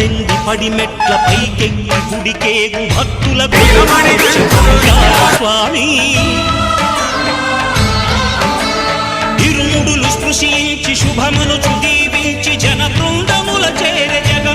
పద్దెంది పడిమెట్ల పైకెక్కి గుడికేగు భక్తుల స్వామి ఇరుముడులు స్పృశించి శుభమును దీవించి జన బృందముల చేర జగ